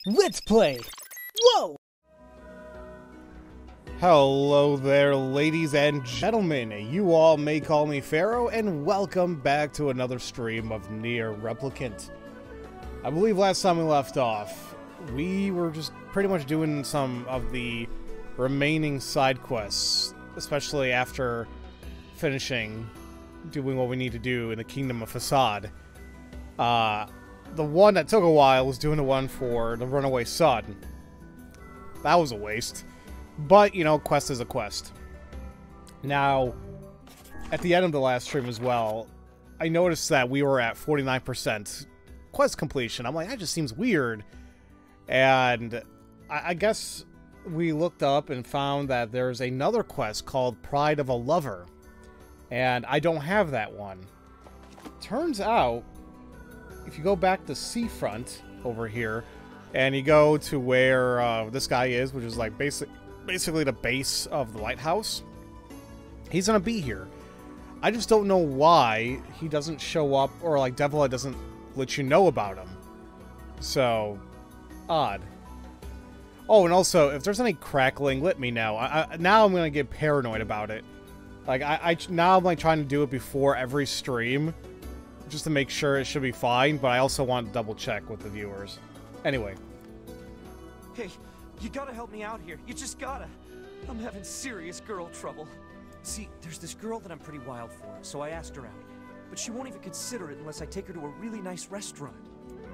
Let's play! Whoa! Hello there, ladies and gentlemen. You all may call me Pharaoh, and welcome back to another stream of NieR Replicant. I believe last time we left off, we were just pretty much doing some of the remaining side quests, especially after finishing doing what we need to do in the Kingdom of Facade. The one that took a while was doing the one for the runaway son. That was a waste. But, you know, quest is a quest. Now, at the end of the last stream as well, I noticed that we were at 49% quest completion. I'm like, that just seems weird. And I guess we looked up and found that there's another quest called Pride of a Lover. And I don't have that one. Turns out, if you go back to Seafront over here, and you go to where this guy is, which is like basically the base of the lighthouse, he's gonna be here. I just don't know why he doesn't show up, or like Devla doesn't let you know about him. So, odd. Oh, and also, if there's any crackling, let me know. Now I'm gonna get paranoid about it. Like, now I'm like trying to do it before every stream, just to make sure it should be fine, but I also want to double check with the viewers. Anyway. Hey, you gotta help me out here. You just gotta. I'm having serious girl trouble. See, there's this girl that I'm pretty wild for, so I asked her out. But she won't even consider it unless I take her to a really nice restaurant.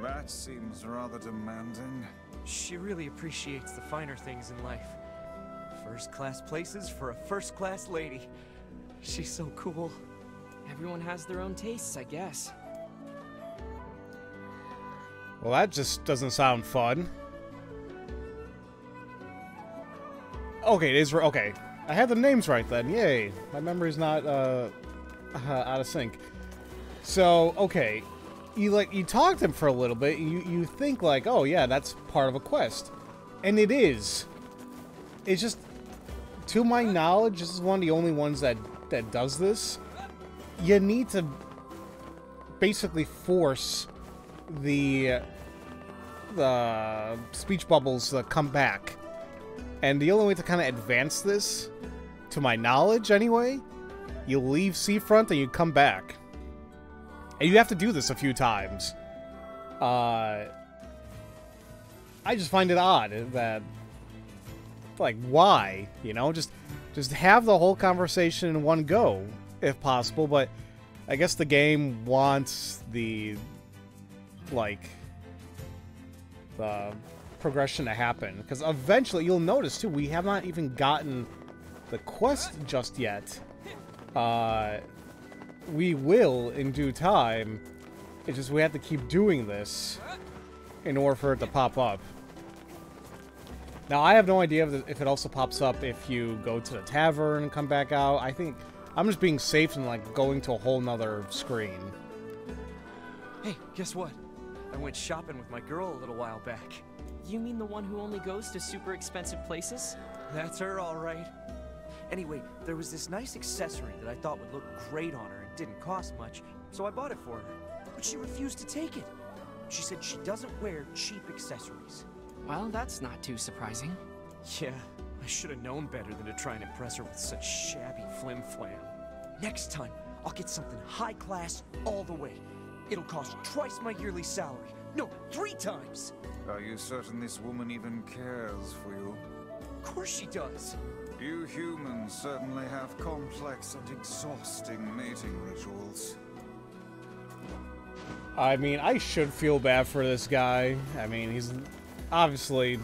That seems rather demanding. She really appreciates the finer things in life. First-class places for a first-class lady. She's so cool. Everyone has their own tastes, I guess. Well, that just doesn't sound fun. Okay, it is okay. I had the names right then. Yay. My memory's not out of sync. So, okay. You talk to him for a little bit, you think like, oh yeah, that's part of a quest. And it is. It's just, to my knowledge, this is one of the only ones that does this. You need to basically force the speech bubbles to come back. And the only way to kind of advance this, to my knowledge anyway, you leave Seafront and you come back. And you have to do this a few times. I just find it odd that, like, why? You know, just have the whole conversation in one go, if possible, but I guess the game wants the, like, the progression to happen, because eventually, you'll notice too, we have not even gotten the quest just yet. We will in due time. It's just we have to keep doing this in order for it to pop up. Now, I have no idea if it also pops up if you go to the tavern and come back out. I think I'm just being safe and like going to a whole nother screen. Hey, guess what? I went shopping with my girl a little while back. You mean the one who only goes to super expensive places? That's her, all right. Anyway, there was this nice accessory that I thought would look great on her and didn't cost much, so I bought it for her. But she refused to take it. She said she doesn't wear cheap accessories. Well, that's not too surprising. Yeah, I should have known better than to try and impress her with such shabby flim-flam. Next time, I'll get something high class all the way. It'll cost twice my yearly salary. No, 3 times! Are you certain this woman even cares for you? Of course she does. You humans certainly have complex and exhausting mating rituals. I mean, I should feel bad for this guy. I mean, he's obviously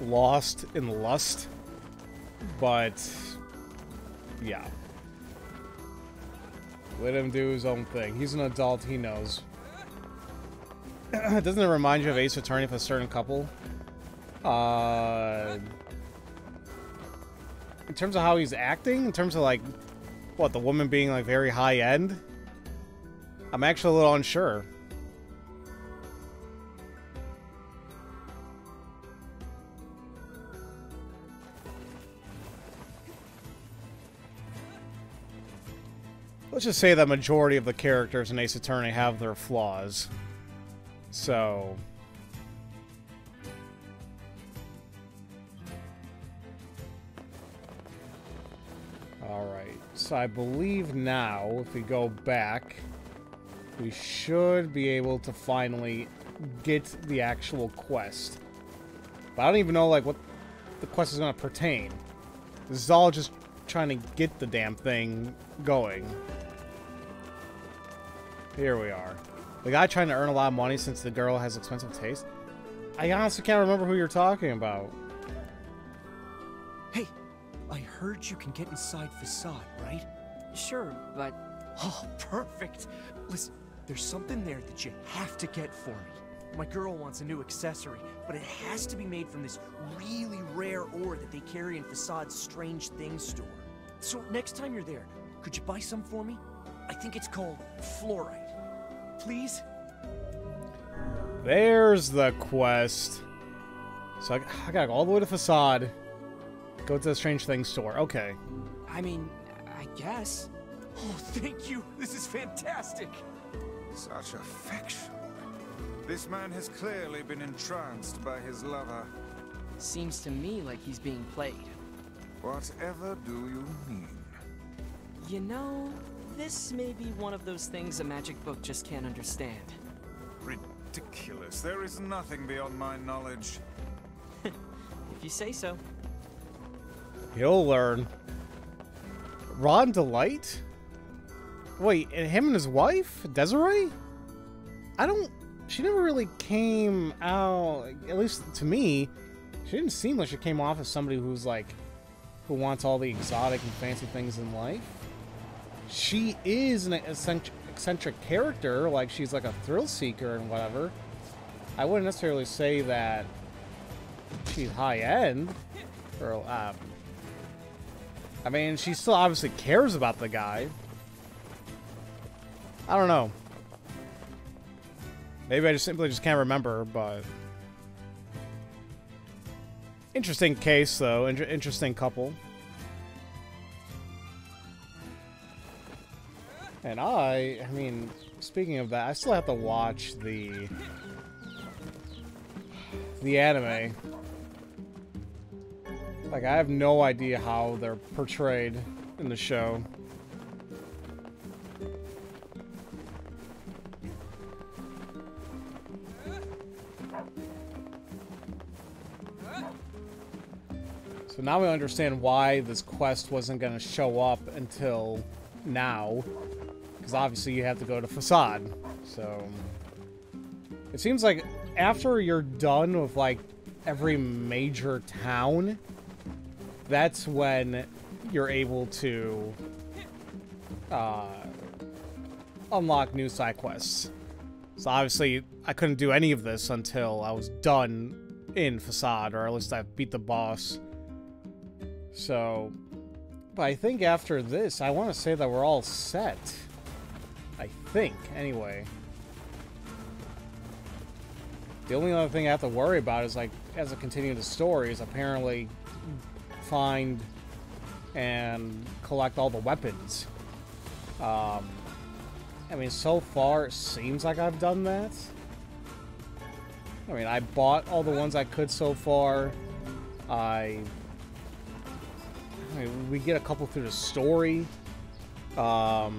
lost in lust, but yeah. Let him do his own thing. He's an adult, he knows. Doesn't it remind you of Ace Attorney for a certain couple? In terms of how he's acting? In terms of, like, what, the woman being, like, very high-end? I'm actually a little unsure. Let's just say the majority of the characters in Ace Attorney have their flaws. So, Alright, so I believe now, if we go back, we should be able to finally get the actual quest. But I don't even know, like, what the quest is going to pertain. This is all just trying to get the damn thing going. Here we are. The guy trying to earn a lot of money since the girl has expensive taste. I honestly can't remember who you're talking about. Hey, I heard you can get inside Facade, right? Sure, but Oh, perfect. Listen, there's something there that you have to get for me. My girl wants a new accessory, but it has to be made from this really rare ore that they carry in Facade's Strange Things store. So next time you're there, could you buy some for me? I think it's called fluorite. Please? There's the quest. So I gotta go all the way to Facade. Go to the Strange Things store. Okay. I mean, I guess. Oh, thank you. This is fantastic. Such affection. This man has clearly been entranced by his lover. Seems to me like he's being played. Whatever do you mean? You know, this may be one of those things a magic book just can't understand. Ridiculous. There is nothing beyond my knowledge. If you say so. You'll learn. Ron Delight? Wait, and him and his wife? Desiree? She never really came out, at least to me, she didn't seem like she came off as somebody who's like, who wants all the exotic and fancy things in life. She is an eccentric character, like she's like a thrill seeker and whatever. I wouldn't necessarily say that she's high-end, or, I mean, she still obviously cares about the guy. I don't know. Maybe I just simply can't remember, but... Interesting case, though. Interesting couple. And I mean, speaking of that, I still have to watch the anime. Like, I have no idea how they're portrayed in the show. So now we understand why this quest wasn't going to show up until now. Because obviously you have to go to Facade. So it seems like after you're done with like every major town, that's when you're able to unlock new side quests. So obviously I couldn't do any of this until I was done in Facade, or at least I beat the boss. So, but I think after this, I want to say that we're all set. I think, anyway. The only other thing I have to worry about is, like, as I continue the story, is apparently find and collect all the weapons. I mean, so far, it seems like I've done that. I mean, I bought all the ones I could so far. I mean, we get a couple through the story. I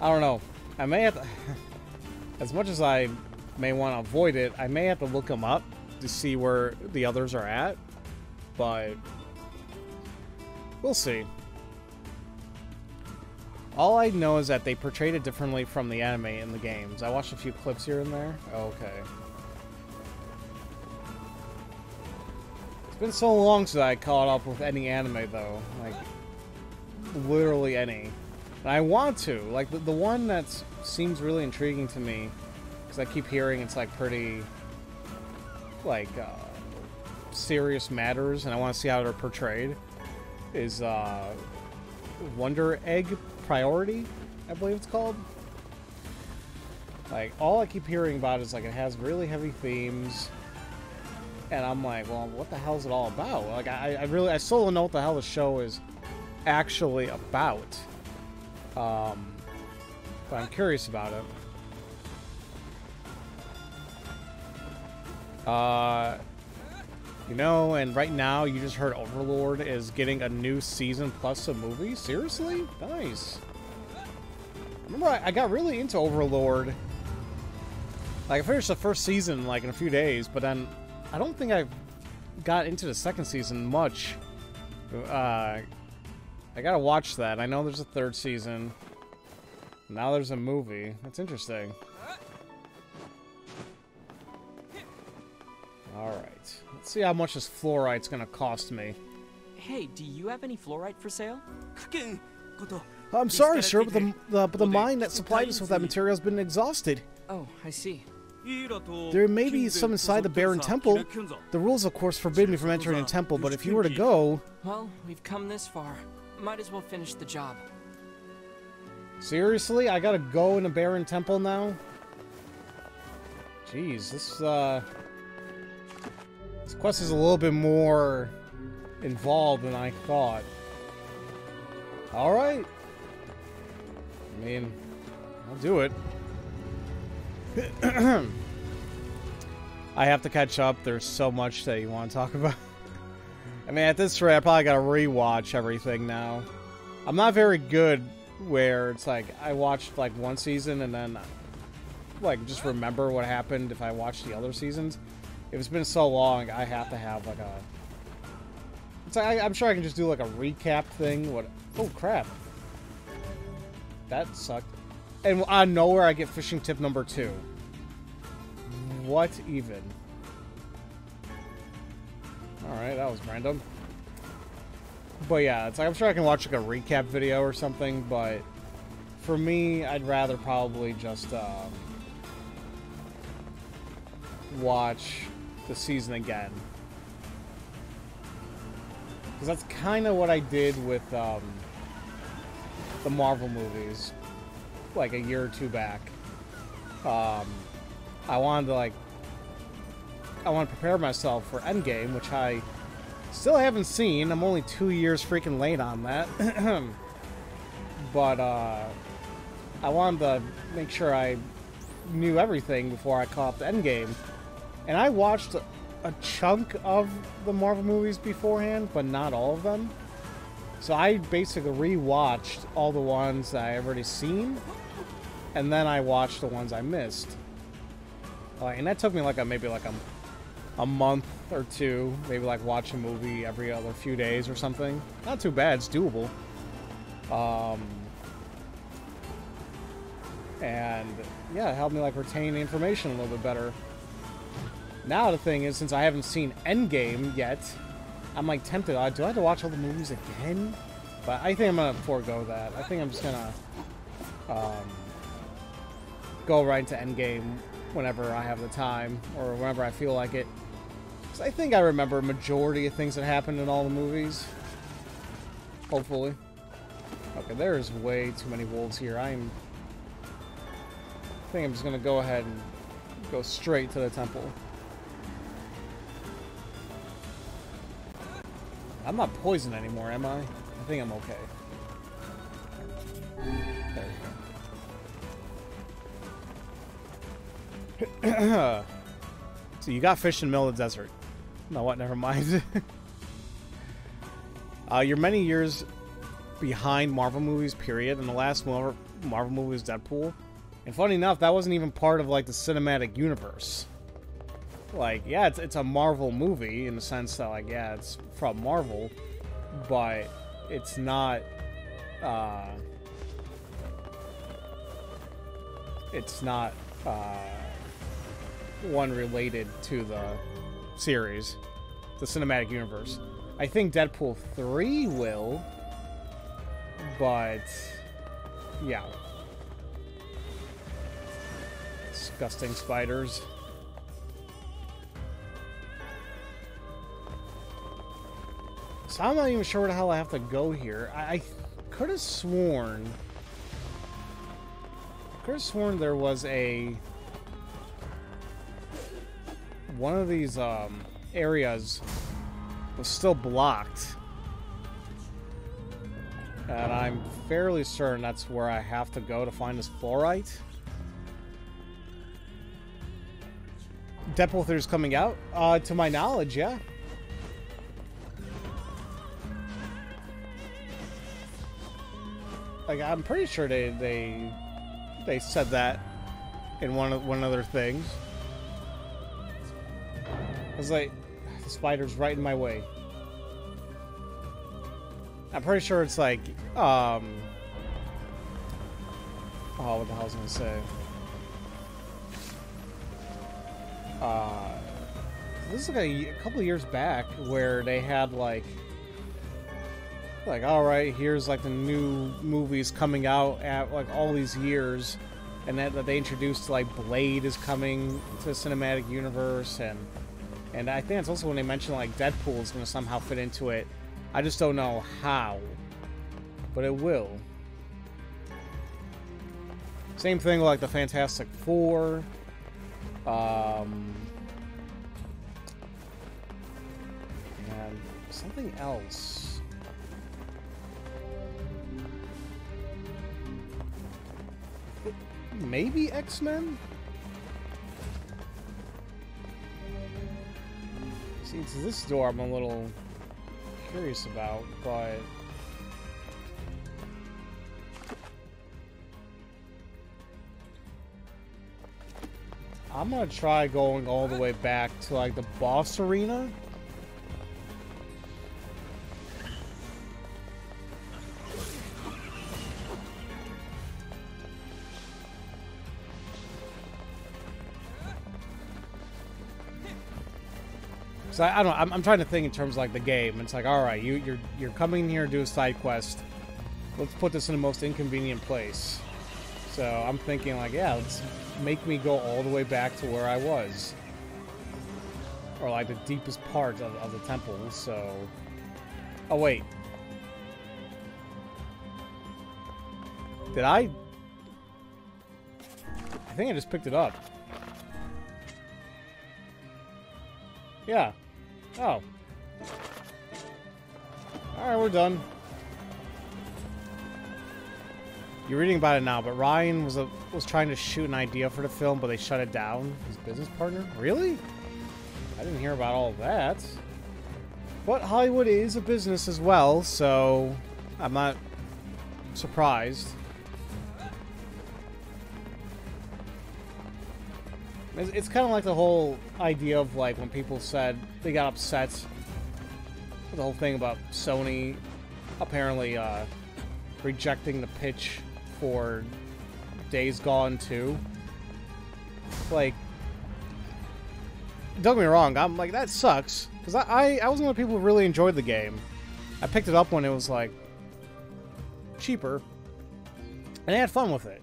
don't know. I may have to... As much as I may want to avoid it, I may have to look them up to see where the others are at. But... we'll see. All I know is that they portrayed it differently from the anime in the games. I watched a few clips here and there. Okay. It's been so long since I caught up with any anime, though. Like, literally any. And I want to. Like, the one that seems really intriguing to me, because I keep hearing it's, like, pretty, like, serious matters, and I want to see how they're portrayed, is, Wonder Egg Priority, I believe it's called. Like, all I keep hearing about is, like, it has really heavy themes. And I'm like, well, what the hell is it all about? Like, I still don't know what the hell the show is actually about. But I'm curious about it. You know, and right now you just heard Overlord is getting a new season plus a movie? Seriously? Nice. Remember, I got really into Overlord. Like, I finished the first season, like, in a few days, but then I don't think I got into the second season much. I gotta watch that. I know there's a third season. Now there's a movie. That's interesting. Alright. Let's see how much this fluorite's gonna cost me. Hey, do you have any fluorite for sale? I'm sorry, sir, but the mine that supplied us with that material has been exhausted. Oh, I see. There may be some inside the Barren Temple. The rules, of course, forbid me from entering a temple, but if you were to go... Well, we've come this far. Might as well finish the job. Seriously? I gotta go in a Barren Temple now? Jeez, this quest is a little bit more involved than I thought. Alright. I mean, I'll do it. I have to catch up. There's so much that you want to talk about. I mean, at this rate, I probably gotta rewatch everything now. I'm not very good where it's like, I watched like one season and then like just remember what happened if I watched the other seasons. If it's been so long, I have to have like a... It's like, I'm sure I can just do like a recap thing. What? Oh, crap. That sucked. And out of nowhere, I get fishing tip number 2. What even? Alright, that was random. But yeah, it's like, I'm sure I can watch like a recap video or something, but for me, I'd rather probably just watch the season again. Because that's kind of what I did with the Marvel movies, like a year or two back. I wanted to prepare myself for Endgame, which I still haven't seen. I'm only 2 years freaking late on that. But I wanted to make sure I knew everything before I caught up to Endgame. And I watched a chunk of the Marvel movies beforehand, but not all of them. So I basically rewatched all the ones that I already seen, and then I watched the ones I missed. And that took me like maybe a month or two, maybe like watch a movie every other few days or something. Not too bad, it's doable. And yeah, it helped me like retain the information a little bit better. Now the thing is, since I haven't seen Endgame yet, I'm like tempted. Do I have to watch all the movies again? But I think I'm gonna forego that. I think I'm just gonna go right into Endgame whenever I have the time or whenever I feel like it. Because I think I remember a majority of things that happened in all the movies. Hopefully. Okay, there's way too many wolves here. I think I'm just gonna go ahead and go straight to the temple. I'm not poisoned anymore, am I? I think I'm okay. There we go. So you got fish in the middle of the desert. No, what? Never mind. You're many years behind Marvel movies, period. And the last Marvel movie was Deadpool. And funny enough, that wasn't even part of like the cinematic universe. Like, yeah, it's a Marvel movie in the sense that, like, yeah, it's from Marvel, but it's not, one related to the series, the cinematic universe. I think Deadpool 3 will, but, yeah. Disgusting spiders. So I'm not even sure where the hell I have to go here. I could have sworn... there was one of these areas was still blocked. And I'm fairly certain that's where I have to go to find this fluorite. Deadpool 3 is coming out? To my knowledge, yeah. Like, I'm pretty sure they said that in one of their things. It's like, the spider's right in my way. I'm pretty sure it's like, oh, what the hell was I gonna say? This is like a couple of years back where they had like, all right, here's like the new movies coming out at like all these years, and that they introduced like Blade is coming to the cinematic universe, and I think it's also when they mentioned like Deadpool is going to somehow fit into it. I just don't know how, but it will. Same thing with like the Fantastic Four. And something else. Maybe X-Men? See, it's this door I'm a little curious about, but I'm gonna try going all the way back to like the boss arena. So I don't know, I'm trying to think in terms of like the game. It's like, all right, you're coming here to do a side quest. Let's put this in the most inconvenient place. So I'm thinking like, yeah, let's make me go all the way back to where I was, or like the deepest part of the temple. So, oh wait, did I think I just picked it up. Yeah. Oh. Alright, we're done. You're reading about it now, but Ryan was trying to shoot an idea for the film, but they shut it down. His business partner? Really? I didn't hear about all of that. But Hollywood is a business as well, so I'm not surprised. It's kind of like the whole idea of like when people said they got upset with the whole thing about Sony apparently rejecting the pitch for Days Gone 2. Like, don't get me wrong, I'm like, that sucks, because I was one of the people who really enjoyed the game. I picked it up when it was like cheaper, and I had fun with it.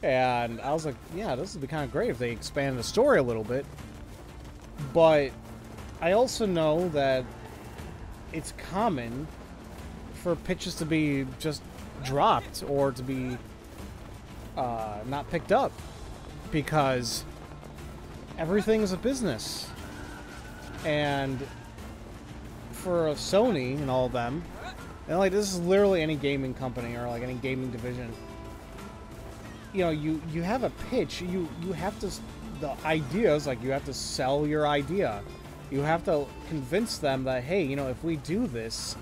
And I was like, yeah, this would be kind of great if they expanded the story a little bit. But I also know that it's common for pitches to be just dropped or to be not picked up, because everything is a business. And for Sony and all of them, and like this is literally any gaming company or like any gaming division, you know, you have a pitch, you have to, the idea is like you have to sell your idea. You have to convince them that, hey, you know, if we do this,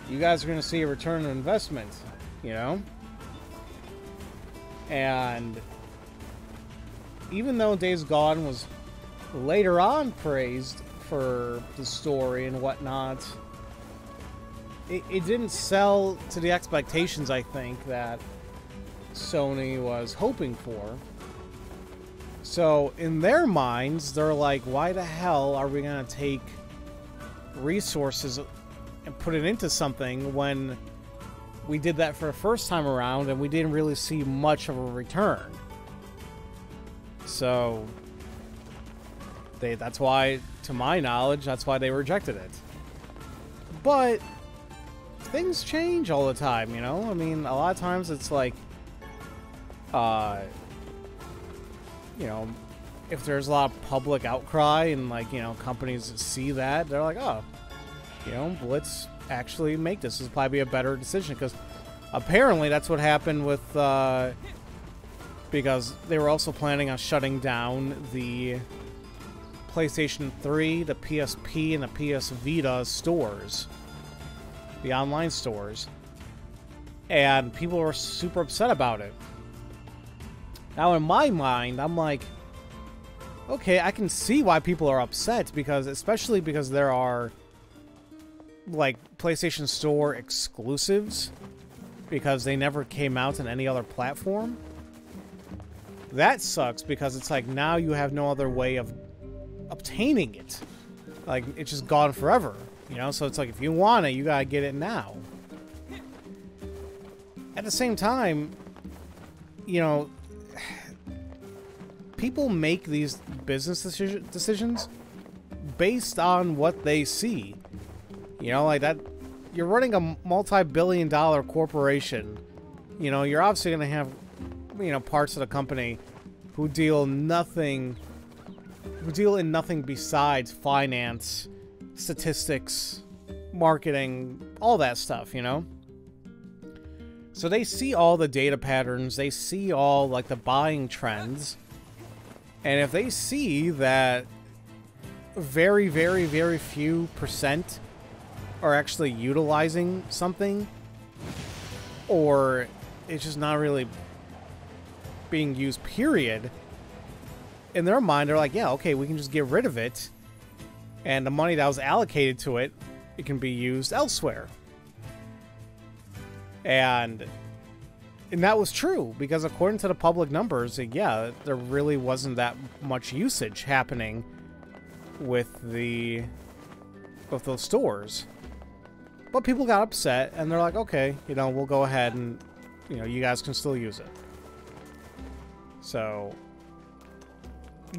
you guys are going to see a return on investment, you know? And even though Days Gone was later on praised for the story and whatnot, it didn't sell to the expectations, I think, that Sony was hoping for. So in their minds, they're like, why the hell are we going to take resources and put it into something when we did that for the first time around and we didn't really see much of a return? So that's why, to my knowledge, that's why they rejected it. But things change all the time, you know? I mean, a lot of times it's like, you know, if there's a lot of public outcry and, like, you know, companies see that, they're like, oh, you know, let's actually make this. This will probably be a better decision, because apparently that's what happened with, because they were also planning on shutting down the PlayStation 3, the PSP, and the PS Vita stores, the online stores. And people were super upset about it. Now, in my mind, I'm like, okay, I can see why people are upset, because especially because there are like PlayStation Store exclusives because they never came out on any other platform. That sucks, because it's like now you have no other way of obtaining it. Like, it's just gone forever, you know? So it's like, if you want it, you gotta get it now. At the same time, you know, people make these business decisions based on what they see. You know, like that, you're running a multi-billion-dollar corporation. You know, you're obviously going to have, you know, parts of the company who deal in nothing besides finance, statistics, marketing, all that stuff, you know? So they see all the data patterns, they see all, like, the buying trends, and if they see that very, very, very few percent are actually utilizing something, or it's just not really being used, period, in their mind, they're like, yeah, okay, we can just get rid of it, and the money that was allocated to it, it can be used elsewhere. And that was true, because according to the public numbers, yeah, there really wasn't that much usage happening with those stores. But people got upset, and they're like, okay, you know, we'll go ahead and, you know, you guys can still use it. So,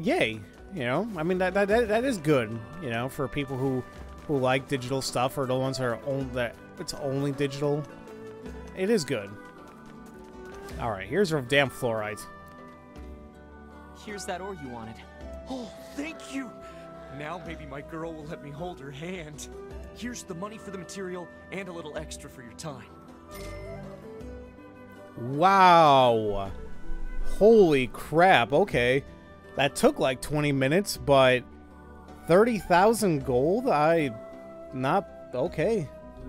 yay, you know? I mean, that is good, you know, for people who like digital stuff, or the ones that are it's only digital. It is good. Alright, here's our damn fluorite. Here's that ore you wanted. Oh, thank you! Now maybe my girl will let me hold her hand. Here's the money for the material and a little extra for your time. Wow. Holy crap, okay. That took like 20 minutes, but 30,000 gold? Okay.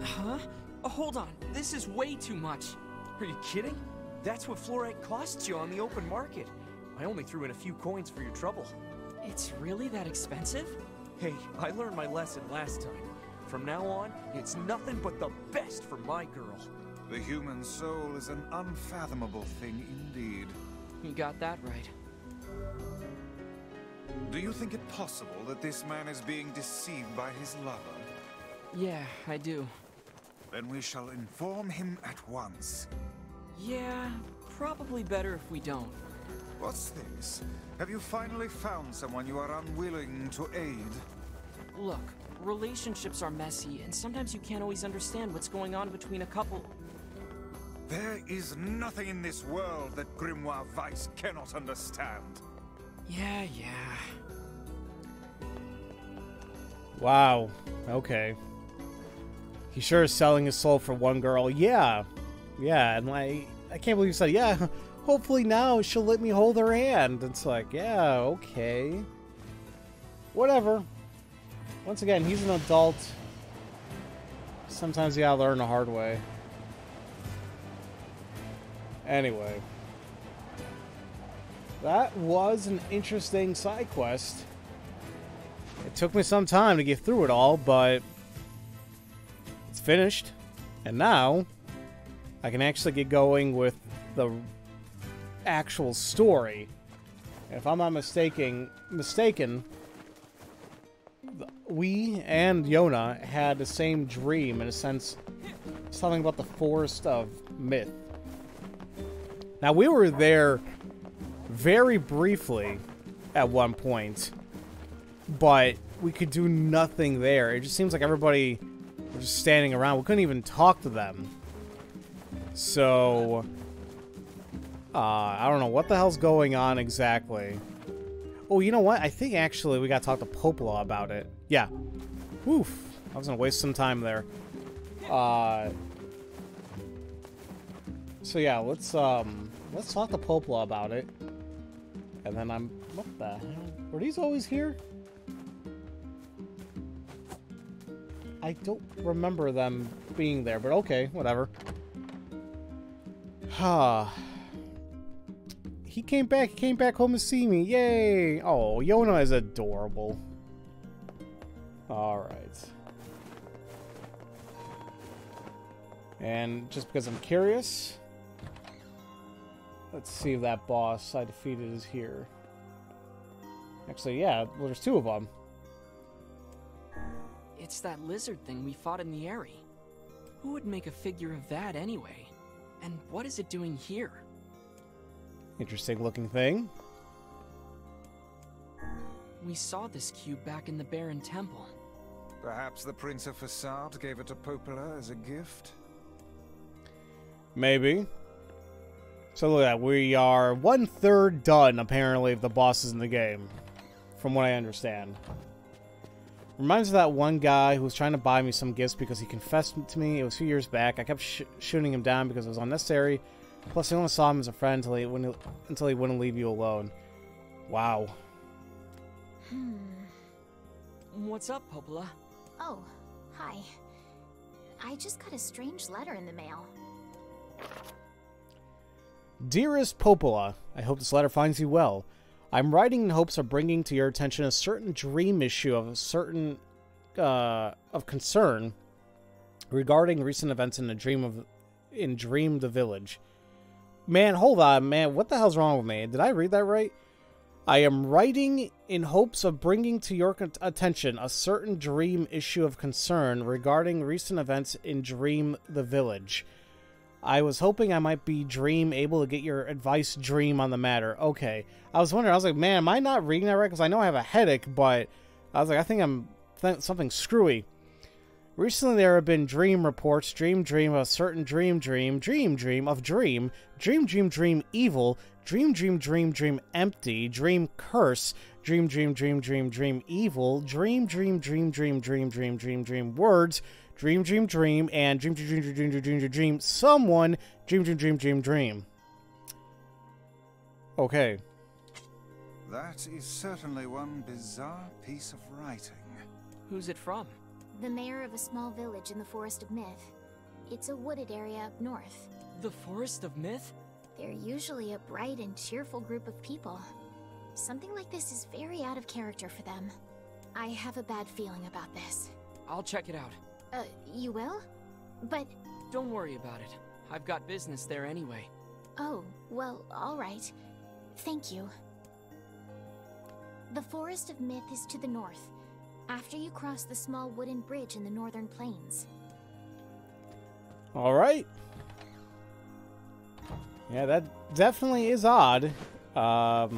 Huh? Oh, hold on. This is way too much. Are you kidding? That's what fluorite costs you on the open market. I only threw in a few coins for your trouble. It's really that expensive? Hey, I learned my lesson last time. From now on, it's nothing but the best for my girl. The human soul is an unfathomable thing indeed. You got that right. Do you think it possible that this man is being deceived by his lover? Yeah, I do. Then we shall inform him at once. Yeah, probably better if we don't. What's this? Have you finally found someone you are unwilling to aid? Look, relationships are messy, and sometimes you can't always understand what's going on between a couple. There is nothing in this world that Grimoire Weiss cannot understand. Yeah. Wow. Okay. He sure is selling his soul for one girl. Yeah. Yeah, and like, I can't believe you said, yeah, hopefully now she'll let me hold her hand. It's like, yeah, okay. Whatever. Once again, he's an adult. Sometimes you gotta learn the hard way. Anyway. That was an interesting side quest. It took me some time to get through it all, but it's finished. And now I can actually get going with the actual story. If I'm not mistaken, we and Yonah had the same dream, in a sense, something about the Forest of Myth. Now, we were there very briefly at one point, but we could do nothing there. It just seems like everybody was just standing around. We couldn't even talk to them. So, I don't know what the hell's going on exactly. Oh, you know what? I think actually we gotta talk to Popola about it. Yeah. Oof. I was gonna waste some time there. So yeah, let's talk to Popola about it. And then what the hell? Were these always here? I don't remember them being there, but okay, whatever. He came back home to see me. Yay! Oh, Yonah is adorable. Alright. And just because I'm curious, let's see if that boss I defeated is here. Actually, yeah, well, there's two of them. It's that lizard thing we fought in the area. Who would make a figure of that anyway? And what is it doing here? Interesting looking thing. We saw this cube back in the Baron Temple. Perhaps the Prince of Facade gave it to Popola as a gift? Maybe. So look at that. We are 1/3 done, apparently, of the bosses in the game. From what I understand. Reminds me of that one guy who was trying to buy me some gifts because he confessed to me. It was a few years back. I kept shooting him down because it was unnecessary. Plus, I only saw him as a friend until he wouldn't leave you alone. Wow. What's up, Popola? Oh, hi. I just got a strange letter in the mail. Dearest Popola, I hope this letter finds you well. I'm writing in hopes of bringing to your attention a certain dream issue of a certain of concern regarding recent events in Dream the Village. Man, hold on, man. What the hell's wrong with me? Did I read that right? I am writing in hopes of bringing to your attention a certain dream issue of concern regarding recent events in Dream the Village. I was hoping I might be able to get your advice on the matter. Okay. I was wondering, I was like, man, am I not reading that right? Because I know I have a headache, but I was like, I think I'm something screwy. Recently there have been dream reports, dream of a certain dream of dream evil, dream empty, dream curse, dream evil, dream words, dream, and dream, someone, dream. Okay. That is certainly one bizarre piece of writing. Who's it from? The mayor of a small village in the Forest of Myth. It's a wooded area up north. The Forest of Myth? They're usually a bright and cheerful group of people. Something like this is very out of character for them. I have a bad feeling about this. I'll check it out. You will? But... Don't worry about it. I've got business there anyway. Oh, well, alright. Thank you. The Forest of Myth is to the north, after you cross the small wooden bridge in the northern plains. Alright. Yeah, that definitely is odd. I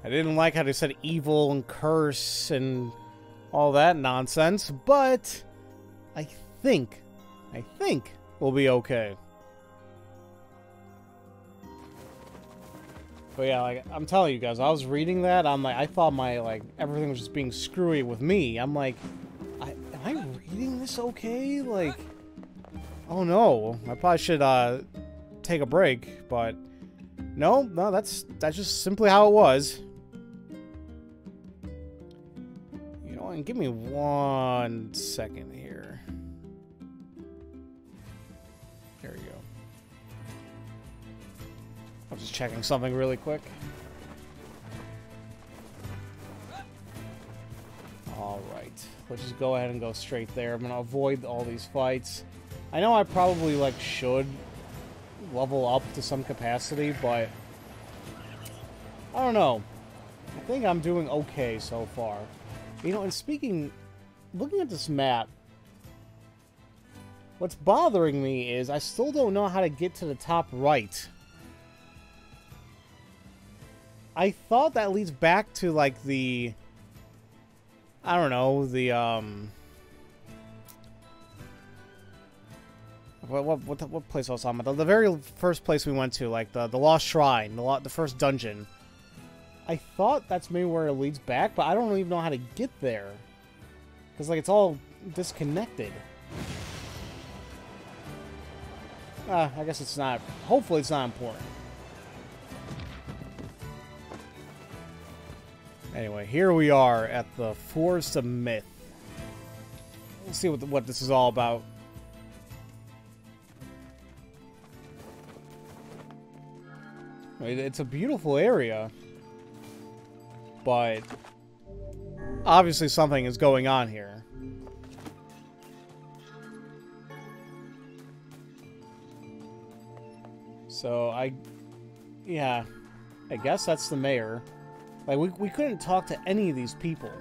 didn't like how they said evil and curse and all that nonsense, but I think we'll be okay. But yeah, like, I'm telling you guys, I was reading that, I'm like, I thought everything was just being screwy with me. I'm like, am I reading this okay? Like, oh no, I probably should, take a break, but no, that's just simply how it was. You know, and give me 1 second here. There we go. I'm just checking something really quick. Alright, let's just go ahead and go straight there. I'm gonna avoid all these fights. I know I probably, should level up to some capacity, but I don't know. I think I'm doing okay so far. You know, and looking at this map, what's bothering me is I still don't know how to get to the top right. I thought that leads back to, I don't know, what place I was talking about? The very first place we went to, the Lost Shrine, the first dungeon. I thought that's maybe where it leads back, but I don't even know how to get there. Because, it's all disconnected. I guess it's not. Hopefully it's not important. Anyway, here we are at the Forest of Myth. Let's see what this is all about. It's a beautiful area. But obviously something is going on here. So yeah, I guess that's the mayor. Like, we couldn't talk to any of these people.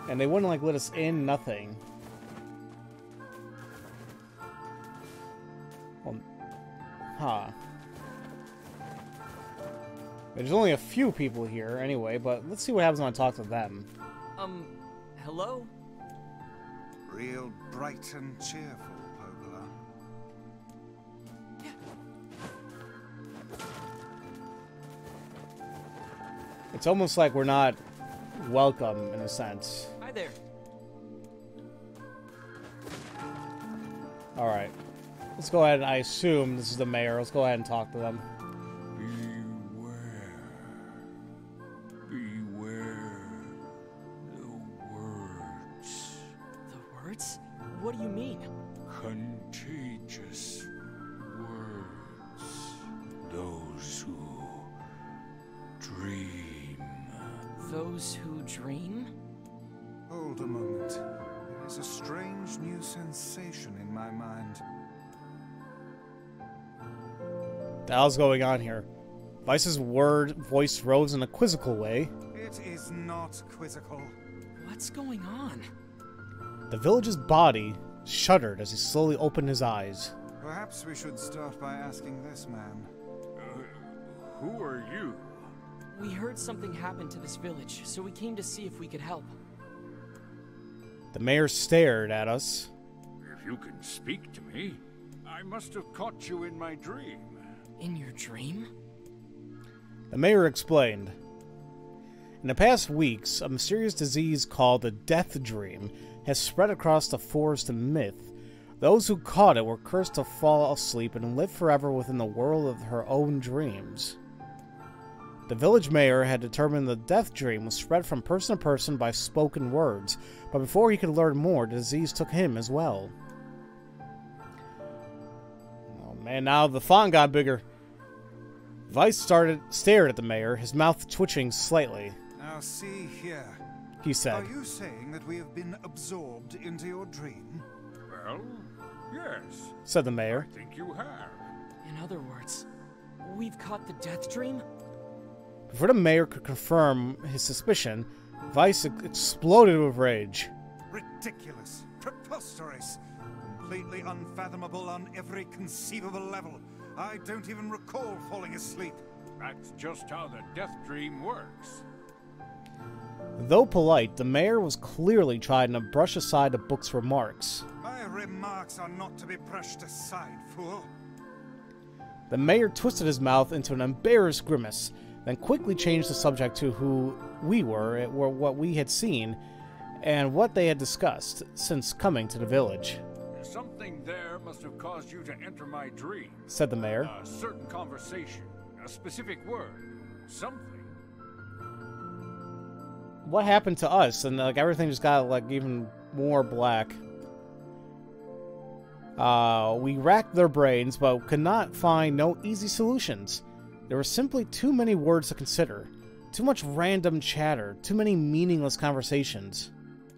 And they wouldn't, like, let us in, nothing. Well, huh. There's only a few people here, anyway, but let's see what happens when I talk to them. Hello? Real bright and cheerful, Pogola. It's almost like we're not welcome, in a sense. Hi there. Alright. Let's go ahead and I assume this is the mayor. Let's go ahead and talk to them. Beware the words. The words? What do you mean? Contagious words. Those who dream. Those who dream? Hold a moment. There is a strange new sensation in my mind. The hell's going on here? Vice's voice rose in a quizzical way. It is not quizzical. What's going on? The village's body shuddered as he slowly opened his eyes. Perhaps we should start by asking this man. Who are you? We heard something happened to this village, so we came to see if we could help. The mayor stared at us. If you can speak to me, I must have caught you in my dream. In your dream? The mayor explained. In the past weeks, a mysterious disease called the Death Dream has spread across the forest and myth. Those who caught it were cursed to fall asleep and live forever within the world of her own dreams. The village mayor had determined the death dream was spread from person to person by spoken words, but before he could learn more, the disease took him as well. Oh man, now the font got bigger. Vice stared at the mayor, his mouth twitching slightly. Now see here. He said. Are you saying that we have been absorbed into your dream? Well, yes. Said the mayor. I think you have. In other words, we've caught the death dream? Before the mayor could confirm his suspicion, Vice exploded with rage. Ridiculous. Preposterous. Completely unfathomable on every conceivable level. I don't even recall falling asleep. That's just how the death dream works. Though polite, the mayor was clearly trying to brush aside the book's remarks. My remarks are not to be brushed aside, fool. The mayor twisted his mouth into an embarrassed grimace, then quickly changed the subject to who we were, what we had seen, and what they had discussed since coming to the village. Something there must have caused you to enter my dream. Said the mayor. A certain conversation, a specific word, something. What happened to us? And like everything just got like even more black. We racked their brains, but could not find no easy solutions. There were simply too many words to consider, too much random chatter, too many meaningless conversations.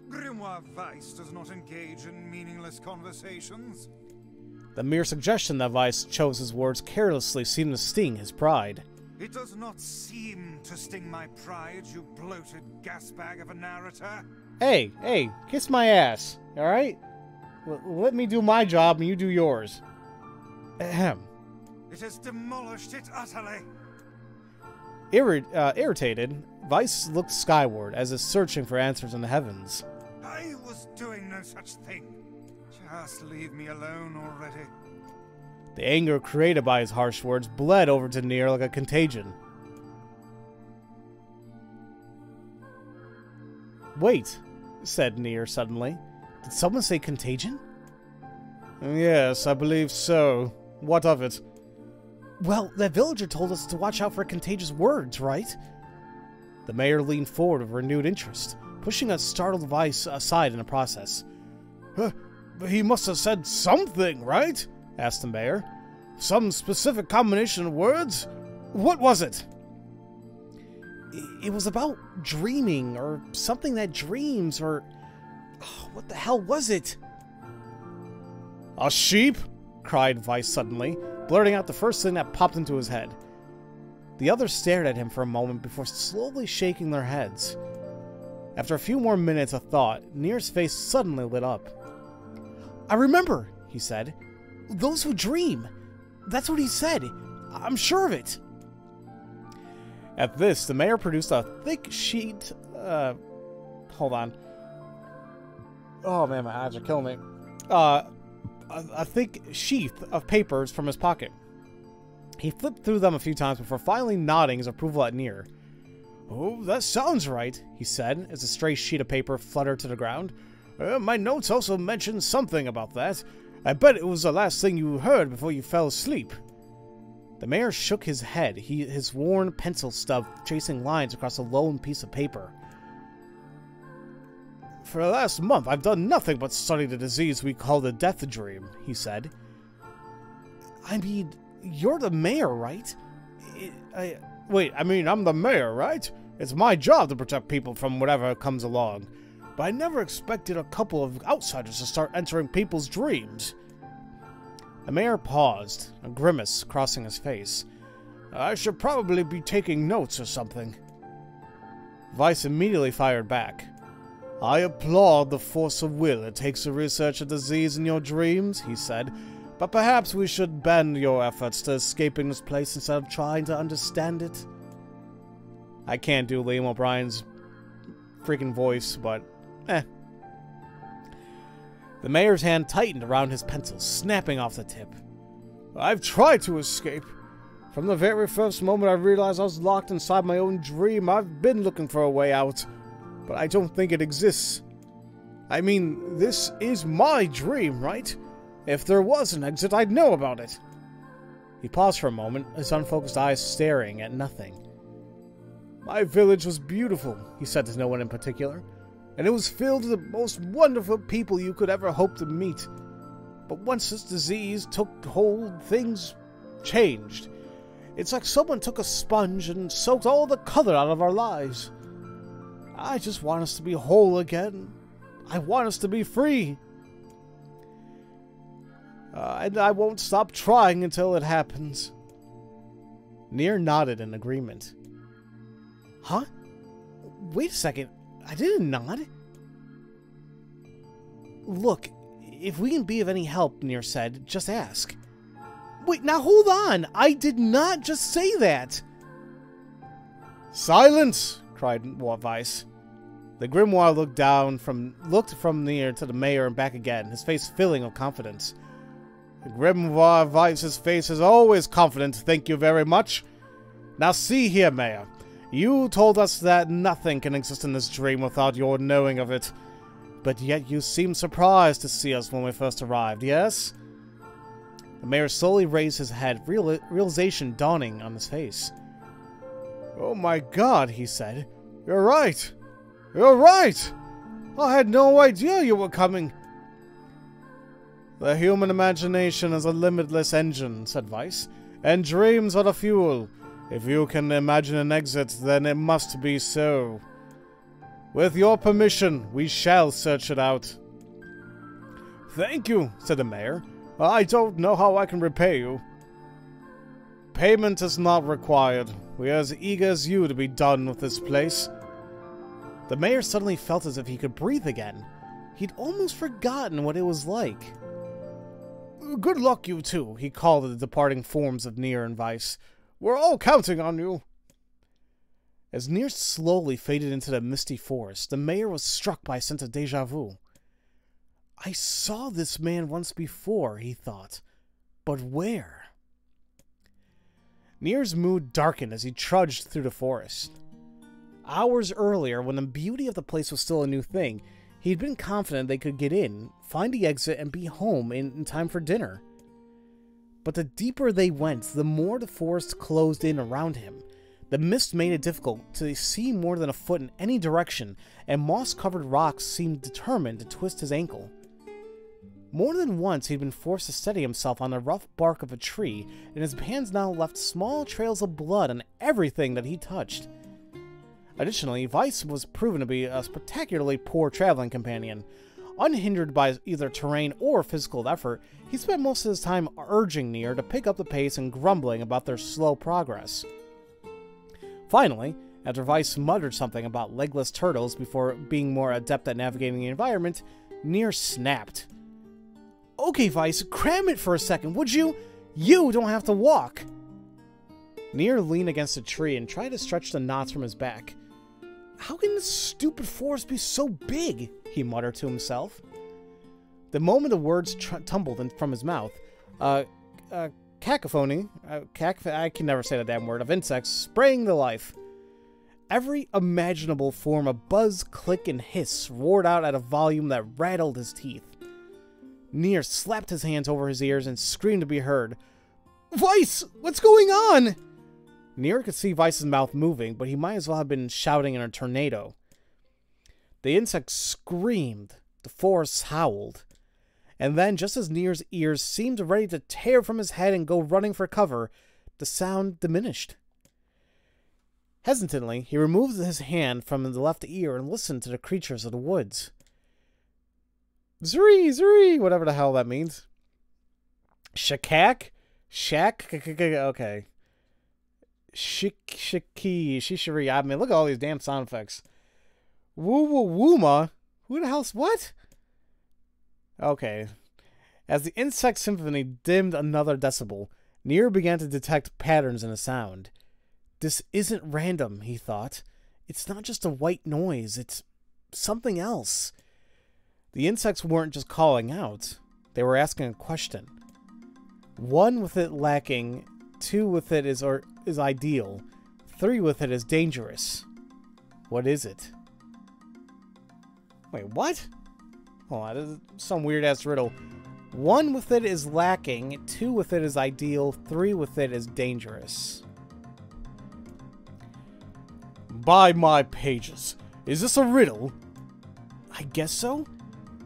Grimoire Vice does not engage in meaningless conversations. The mere suggestion that Vice chose his words carelessly seemed to sting his pride. It does not seem to sting my pride, you bloated gasbag of a narrator. Hey, kiss my ass, alright? Let me do my job and you do yours. Ahem. It has demolished it utterly. Irritated, Vice looked skyward as if searching for answers in the heavens. I was doing no such thing. Just leave me alone already. The anger created by his harsh words bled over to NieR like a contagion. Wait, said NieR suddenly. Did someone say contagion? Yes, I believe so. What of it? Well, that villager told us to watch out for contagious words, right? The mayor leaned forward with renewed interest, pushing a startled Vice aside in the process. But he must have said something, right? Asked the mayor. Some specific combination of words? What was it? It was about dreaming, or something that dreams, or... Oh, what the hell was it? A sheep? Cried Weiss suddenly, blurting out the first thing that popped into his head. The others stared at him for a moment before slowly shaking their heads. After a few more minutes of thought, NieR's face suddenly lit up. I remember, he said. Those who dream. That's what he said. I'm sure of it. At this, the mayor produced a thick sheet... hold on. Oh man, my eyes are killing me. A thick sheath of papers from his pocket. He flipped through them a few times before finally nodding his approval at NieR. Oh, that sounds right, he said, as a stray sheet of paper fluttered to the ground. My notes also mentioned something about that. I bet it was the last thing you heard before you fell asleep. The mayor shook his head, his worn pencil stub tracing lines across a lone piece of paper. For the last month, I've done nothing but study the disease we call the death dream, he said. I mean, you're the mayor, right? I'm the mayor, right? It's my job to protect people from whatever comes along. But I never expected a couple of outsiders to start entering people's dreams. The mayor paused, a grimace crossing his face. I should probably be taking notes or something. Weiss immediately fired back. I applaud the force of will it takes to research a disease in your dreams, he said, but perhaps we should bend your efforts to escaping this place instead of trying to understand it. I can't do Liam O'Brien's freaking voice, but The mayor's hand tightened around his pencil, snapping off the tip. I've tried to escape. From the very first moment I realized I was locked inside my own dream, I've been looking for a way out. But I don't think it exists. I mean, this is my dream, right? If there was an exit, I'd know about it. He paused for a moment, his unfocused eyes staring at nothing. My village was beautiful, he said to no one in particular, and it was filled with the most wonderful people you could ever hope to meet. But once this disease took hold, things changed. It's like someone took a sponge and soaked all the color out of our lives. I just want us to be whole again. I want us to be free. And I won't stop trying until it happens. NieR nodded in agreement. Huh? Wait a second. I didn't nod. Look, if we can be of any help, NieR said, just ask. Wait, now hold on. I did not just say that. Silence! Cried Weiss. The Grimoire looked from NieR to the mayor and back again, his face filling with confidence. The Grimoire Weiss's face is always confident, thank you very much. Now see here, Mayor. You told us that nothing can exist in this dream without your knowing of it. But yet you seemed surprised to see us when we first arrived, yes? The mayor slowly raised his head, realization dawning on his face. Oh my god, he said. You're right. You're right! I had no idea you were coming. The human imagination is a limitless engine, said Weiss, and dreams are the fuel. If you can imagine an exit, then it must be so. With your permission, we shall search it out. Thank you, said the mayor. I don't know how I can repay you. Payment is not required. We are as eager as you to be done with this place. The mayor suddenly felt as if he could breathe again. He'd almost forgotten what it was like. Good luck, you two, he called to the departing forms of NieR and Weiss. We're all counting on you. As NieR slowly faded into the misty forest, the mayor was struck by a sense of deja vu. I saw this man once before, he thought. But where? NieR's mood darkened as he trudged through the forest. Hours earlier, when the beauty of the place was still a new thing, he'd been confident they could get in, find the exit, and be home in time for dinner. But the deeper they went, the more the forest closed in around him. The mist made it difficult to see more than a foot in any direction, and moss-covered rocks seemed determined to twist his ankle. More than once, he'd been forced to steady himself on the rough bark of a tree, and his hands now left small trails of blood on everything that he touched. Additionally, Weiss was proven to be a spectacularly poor traveling companion. Unhindered by either terrain or physical effort, he spent most of his time urging NieR to pick up the pace and grumbling about their slow progress. Finally, after Weiss muttered something about legless turtles before being more adept at navigating the environment, NieR snapped. "Okay, Weiss, cram it for a second, would you? You don't have to walk." NieR leaned against a tree and tried to stretch the knots from his back. "How can this stupid forest be so big?" he muttered to himself. The moment the words tumbled from his mouth, cacophony, I can never say the damn word, of insects sprang to life. Every imaginable form of buzz, click, and hiss roared out at a volume that rattled his teeth. NieR slapped his hands over his ears and screamed to be heard. "Weiss, what's going on?" NieR could see Weiss's mouth moving, but he might as well have been shouting in a tornado. The insect screamed, the forest howled, and then, just as NieR's ears seemed ready to tear from his head and go running for cover, the sound diminished. Hesitantly, he removed his hand from the left ear and listened to the creatures of the woods. Zree, zree, whatever the hell that means. Shakak? Shak? Okay. Shiki, shishiri. I mean, look at all these damn sound effects. Woo woo wooma? Who the hell's what? Okay. As the insect symphony dimmed another decibel, NieR began to detect patterns in the sound. This isn't random, he thought. It's not just a white noise, it's something else. The insects weren't just calling out, they were asking a question. One with it lacking, two with it is ideal, three with it is dangerous. What is it? Wait, what? Hold on, this is some weird-ass riddle. One with it is lacking, two with it is ideal, three with it is dangerous. By my pages, is this a riddle? I guess so.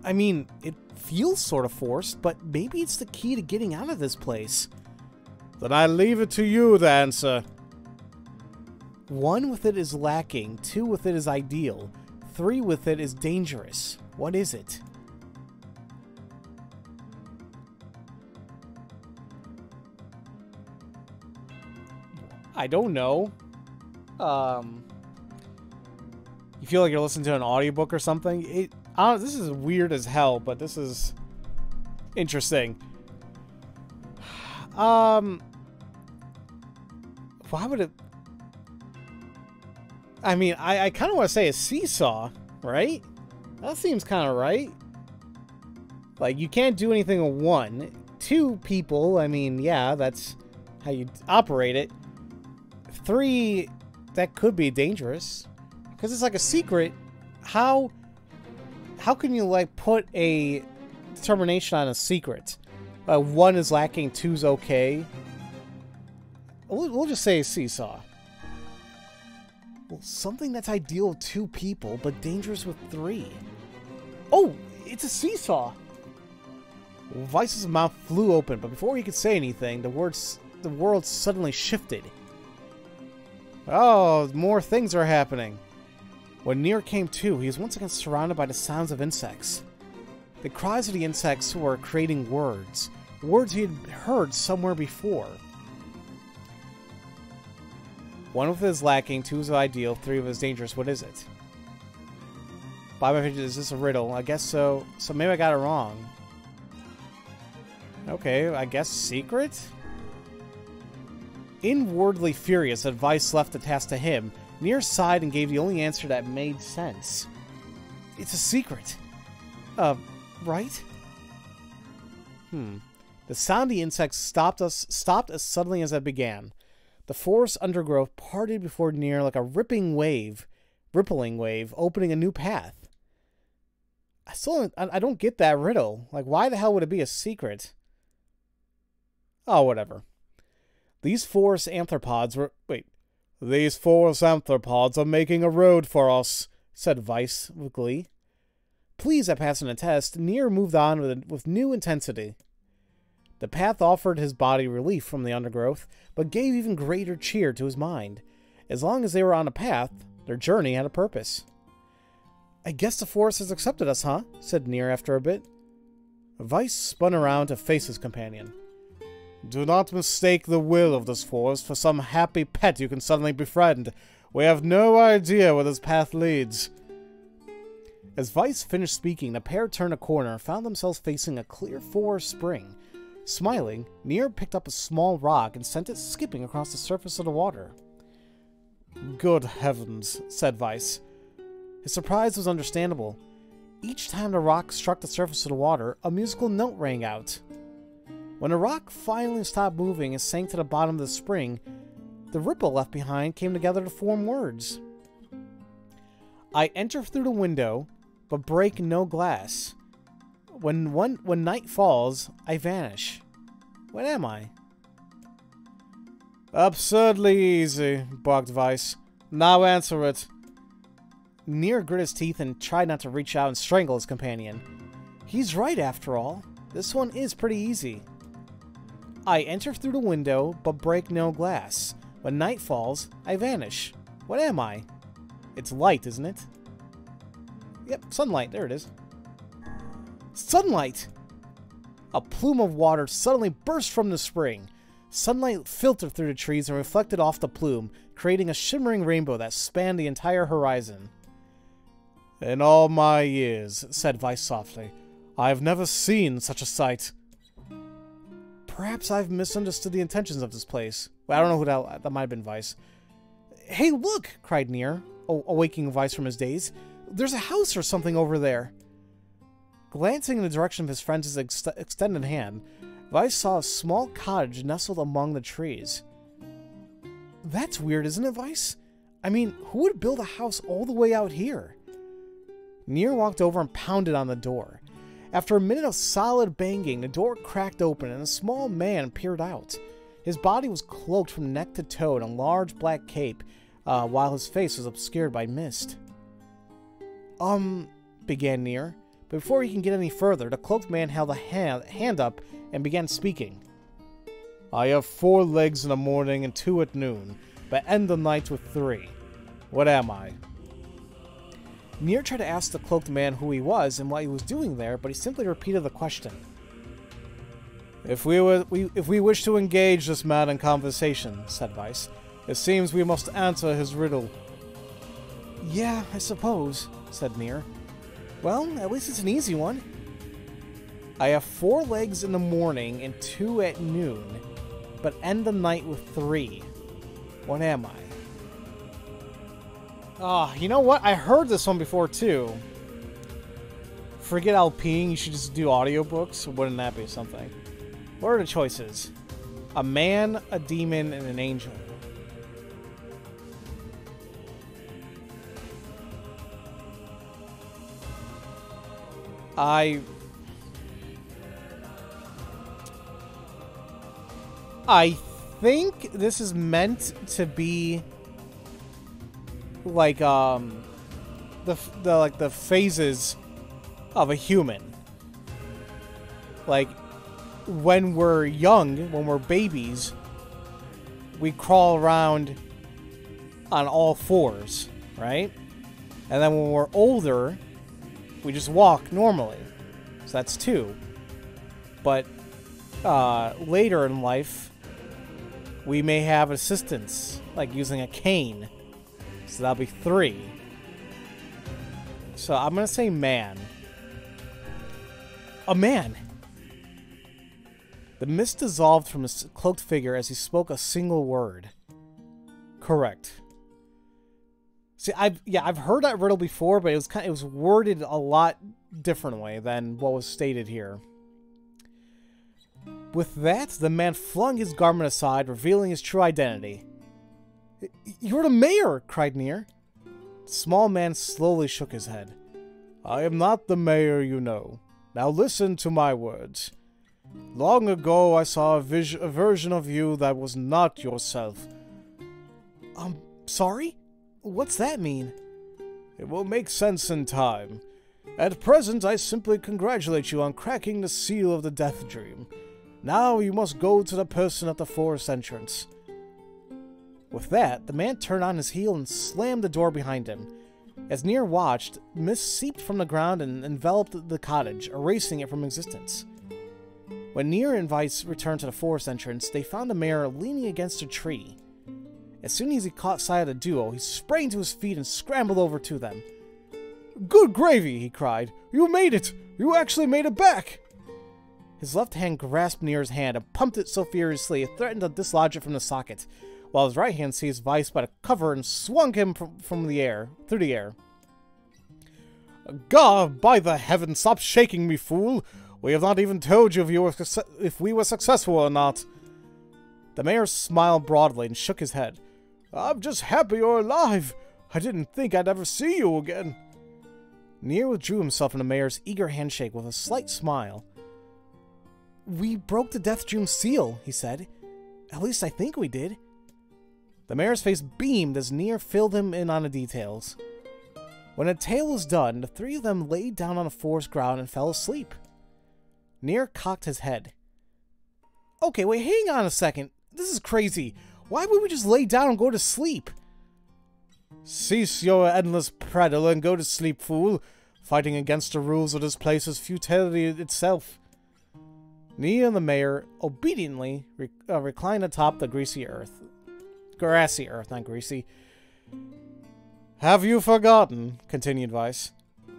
I mean, it feels sort of forced, but maybe it's the key to getting out of this place. Then I leave it to you to answer. One with it is lacking, two with it is ideal, three with it is dangerous. What is it? I don't know. You feel like you're listening to an audiobook or something? This is weird as hell, but this is interesting. Why would it... I mean, I kind of want to say a seesaw, right? That seems kind of right. Like, you can't do anything with one. Two people, I mean, yeah, that's how you operate it. Three, that could be dangerous. Because it's like a secret. How can you, like, put a determination on a secret? One is lacking, two's okay. We'll just say a seesaw. Well, something that's ideal with two people, but dangerous with three. Oh, it's a seesaw! Weiss's mouth flew open, but before he could say anything, the world suddenly shifted. Oh, more things are happening. When NieR came to, he was once again surrounded by the sounds of insects. The cries of the insects were creating words. Words he had heard somewhere before. One of it is lacking, two is ideal, three of it is dangerous. What is it? By my opinion, is this a riddle? I guess so. So maybe I got it wrong. Okay, I guess secret? Inwardly furious that Weiss left the task to him, NieR sighed and gave the only answer that made sense. It's a secret. Right? The sound of the insects stopped as suddenly as it began. The forest undergrowth parted before NieR like a rippling wave, opening a new path. I don't get that riddle. Like, why the hell would it be a secret? Oh, whatever. These forest arthropods are making a road for us, said Weiss with glee. Pleased at passing the test, NieR moved on with new intensity. The path offered his body relief from the undergrowth, but gave even greater cheer to his mind. As long as they were on a path, their journey had a purpose. "I guess the forest has accepted us, huh?" said NieR after a bit. Weiss spun around to face his companion. "Do not mistake the will of this forest for some happy pet you can suddenly befriend. We have no idea where this path leads." As Weiss finished speaking, the pair turned a corner and found themselves facing a clear forest spring. Smiling, NieR picked up a small rock and sent it skipping across the surface of the water. "Good heavens," said Weiss. His surprise was understandable. Each time the rock struck the surface of the water, a musical note rang out. When the rock finally stopped moving and sank to the bottom of the spring, the ripple left behind came together to form words. "I enter through the window, but break no glass. When night falls, I vanish. What am I?" "Absurdly easy," barked Weiss. "Now answer it." NieR grit his teeth and tried not to reach out and strangle his companion. He's right, after all. This one is pretty easy. "I enter through the window, but break no glass. When night falls, I vanish. What am I?" It's light, isn't it? Yep, sunlight. There it is. Sunlight! A plume of water suddenly burst from the spring. Sunlight filtered through the trees and reflected off the plume, creating a shimmering rainbow that spanned the entire horizon. "In all my years," said Weiss softly, "I have never seen such a sight." "Perhaps I've misunderstood the intentions of this place." Well, I don't know who that might have been Weiss. "Hey, look!" cried NieR, awaking Weiss from his daze. "There's a house or something over there." Glancing in the direction of his friend's extended hand, Weiss saw a small cottage nestled among the trees. "That's weird, isn't it, Weiss? I mean, who would build a house all the way out here?" NieR walked over and pounded on the door. After a minute of solid banging, the door cracked open and a small man peered out. His body was cloaked from neck to toe in a large black cape, while his face was obscured by mist. Began NieR. But before he can get any further, the cloaked man held a hand up and began speaking. "I have 4 legs in the morning and 2 at noon, but end the night with 3. What am I?" NieR tried to ask the cloaked man who he was and what he was doing there, but he simply repeated the question. If we wish to engage this man in conversation," said Weiss, "it seems we must answer his riddle." "Yeah, I suppose," said NieR. "Well, at least it's an easy one." "I have 4 legs in the morning and 2 at noon, but end the night with 3. What am I?" You know what? I heard this one before, too. Forget LPing, you should just do audiobooks. Wouldn't that be something? What are the choices? A man, a demon, and an angel. I think this is meant to be like the phases of a human. Like when we're young, when we're babies, we crawl around on all 4s, right? And then when we're older, we just walk normally. So that's 2. But later in life, we may have assistance, like using a cane. So that'll be 3. So I'm going to say man. A man! The mist dissolved from his cloaked figure as he spoke a single word. Correct. See, I've heard that riddle before, but it was worded a lot differently than what was stated here. With that, the man flung his garment aside, revealing his true identity. "You're the mayor!" cried NieR. The small man slowly shook his head. "I am not the mayor you know. Now listen to my words. Long ago I saw a version of you that was not yourself." Sorry? What's that mean?" "It will make sense in time. At present, I simply congratulate you on cracking the seal of the Death Dream. Now you must go to the person at the forest entrance. With that, the man turned on his heel and slammed the door behind him. As NieR watched, mist seeped from the ground and enveloped the cottage, erasing it from existence. When NieR and Weiss returned to the forest entrance, they found the mayor leaning against a tree. As soon as he caught sight of the duo, he sprang to his feet and scrambled over to them. "Good gravy!" he cried. "You made it! You actually made it back!" His left hand grasped NieR's hand and pumped it so furiously it threatened to dislodge it from the socket, while his right hand seized Weiss by the cover and swung him through the air. "God, by the heavens, stop shaking me, fool! We have not even told you if we were successful or not." The mayor smiled broadly and shook his head. "I'm just happy you're alive. I didn't think I'd ever see you again." NieR withdrew himself from the mayor's eager handshake with a slight smile. "We broke the Death Dream seal," he said. "At least I think we did." The mayor's face beamed as NieR filled him in on the details. When the tale was done, the three of them laid down on the forest ground and fell asleep. NieR cocked his head. "Okay, wait, hang on a second. This is crazy. Why would we just lay down and go to sleep?" "Cease your endless prattle and go to sleep, fool. Fighting against the rules of this place is futility itself." NieR and the mayor obediently reclined atop the grassy earth, not greasy. "Have you forgotten?" continued Weiss.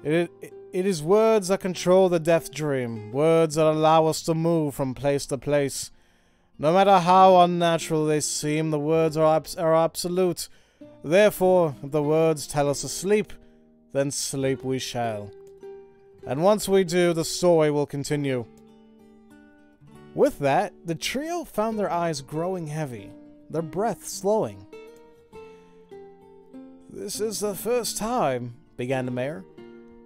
It is words that control the Death Dream, words that allow us to move from place to place. No matter how unnatural they seem, the words are absolute. Therefore, if the words tell us to sleep, then sleep we shall. And once we do, the story will continue." With that, the trio found their eyes growing heavy, their breath slowing. "This is the first time," began the mayor.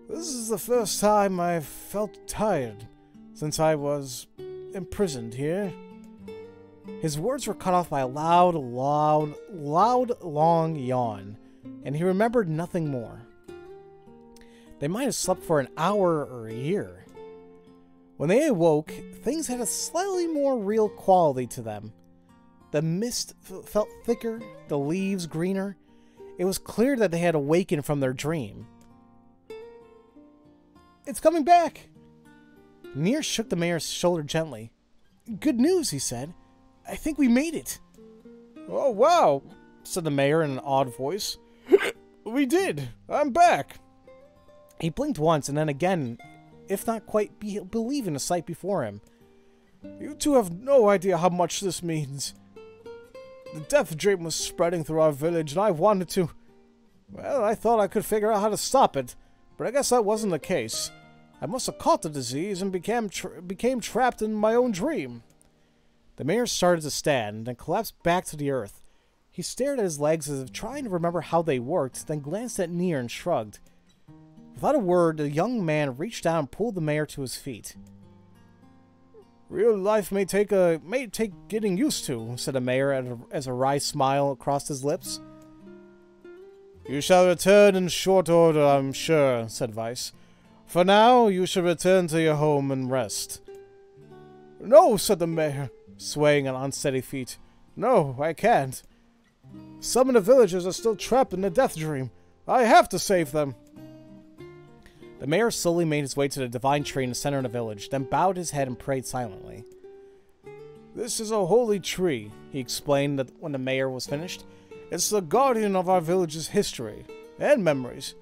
"This is the first time I've felt tired since I was imprisoned here." His words were cut off by a loud, long yawn, and he remembered nothing more. They might have slept for an hour or a year. When they awoke, things had a slightly more real quality to them. The mist felt thicker, the leaves greener. It was clear that they had awakened from their dream. "It's coming back!" NieR shook the mayor's shoulder gently. "Good news," he said. "I think we made it." "Oh, wow," said the mayor in an odd voice. "We did. I'm back." He blinked once and then again, if not quite believing the sight before him. "You two have no idea how much this means. The Death Dream was spreading through our village, and I wanted to... Well, I thought I could figure out how to stop it, but I guess that wasn't the case. I must have caught the disease and became trapped in my own dream." The mayor started to stand, then collapsed back to the earth. He stared at his legs as if trying to remember how they worked, then glanced at NieR and shrugged. Without a word, the young man reached down and pulled the mayor to his feet. "Real life may take getting used to," said the mayor as a wry smile crossed his lips. "You shall return in short order, I'm sure," said Weiss. "For now, you should return to your home and rest." "No," said the mayor, swaying on unsteady feet. "No, I can't. Some of the villagers are still trapped in the Death Dream. I have to save them." The mayor slowly made his way to the divine tree in the center of the village, then bowed his head and prayed silently. "This is a holy tree," he explained when the mayor was finished. "It's the guardian of our village's history and memories."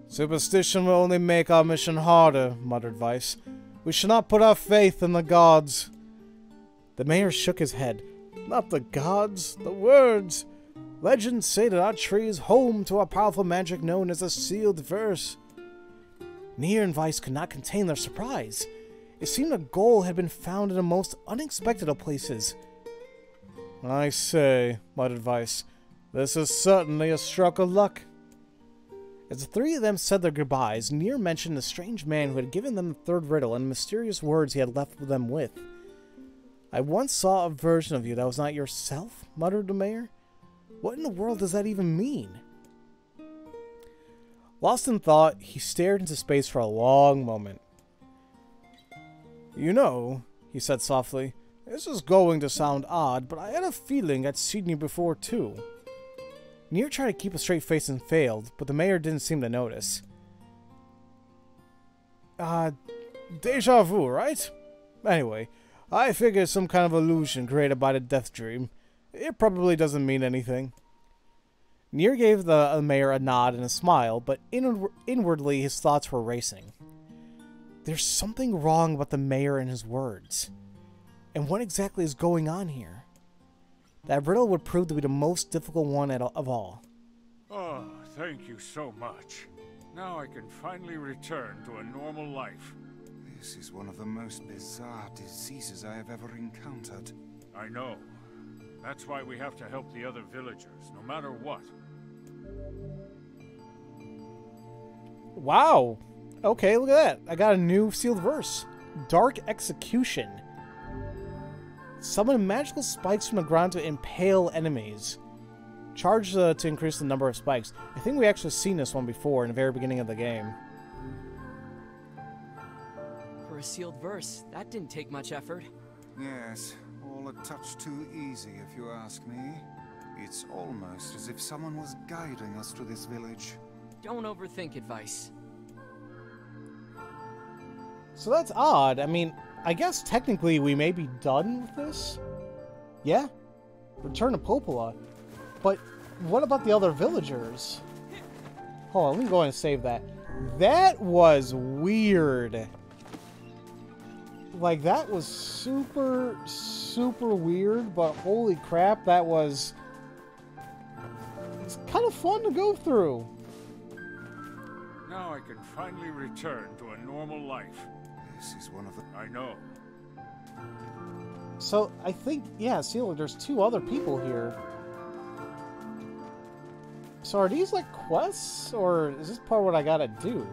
"Superstition will only make our mission harder," muttered Weiss. "We should not put our faith in the gods." The mayor shook his head. "Not the gods, the words. Legends say that our tree is home to a powerful magic known as the Sealed Verse." NieR and Weiss could not contain their surprise. It seemed a goal had been found in the most unexpected of places. "I say," muttered Weiss, "this is certainly a stroke of luck." As the three of them said their goodbyes, NieR mentioned the strange man who had given them the third riddle and the mysterious words he had left them with. "I once saw a version of you that was not yourself," muttered the mayor. "What in the world does that even mean?" Lost in thought, he stared into space for a long moment. You know, he said softly, this is going to sound odd, but I had a feeling I'd seen you before too. NieR tried to keep a straight face and failed, but the mayor didn't seem to notice. Deja vu, right? Anyway, I figure it's some kind of illusion created by the death dream. It probably doesn't mean anything. NieR gave the mayor a nod and a smile, but inwardly his thoughts were racing. There's something wrong about the mayor and his words. And what exactly is going on here? That riddle would prove to be the most difficult one of all. Oh, thank you so much. Now I can finally return to a normal life. This is one of the most bizarre diseases I have ever encountered. I know. That's why we have to help the other villagers, no matter what. Wow. Okay, look at that. I got a new sealed verse. Dark Execution. Summon magical spikes from the ground to impale enemies. Charge to increase the number of spikes. I think we actually seen this one before in the very beginning of the game. For a sealed verse, that didn't take much effort. Yes, all a touch too easy if you ask me. It's almost as if someone was guiding us to this village. Don't overthink advice. So that's odd. I mean, I guess technically we may be done with this. Yeah? Return to Popola. But what about the other villagers? Hold on, let me go and save that. That was weird. Like, that was super, super weird, but holy crap, that was... It's kind of fun to go through. Now I can finally return to a normal life. This is one of the... I know. So, I think, yeah, see, look, there's two other people here. So are these, like, quests, or is this part of what I gotta do?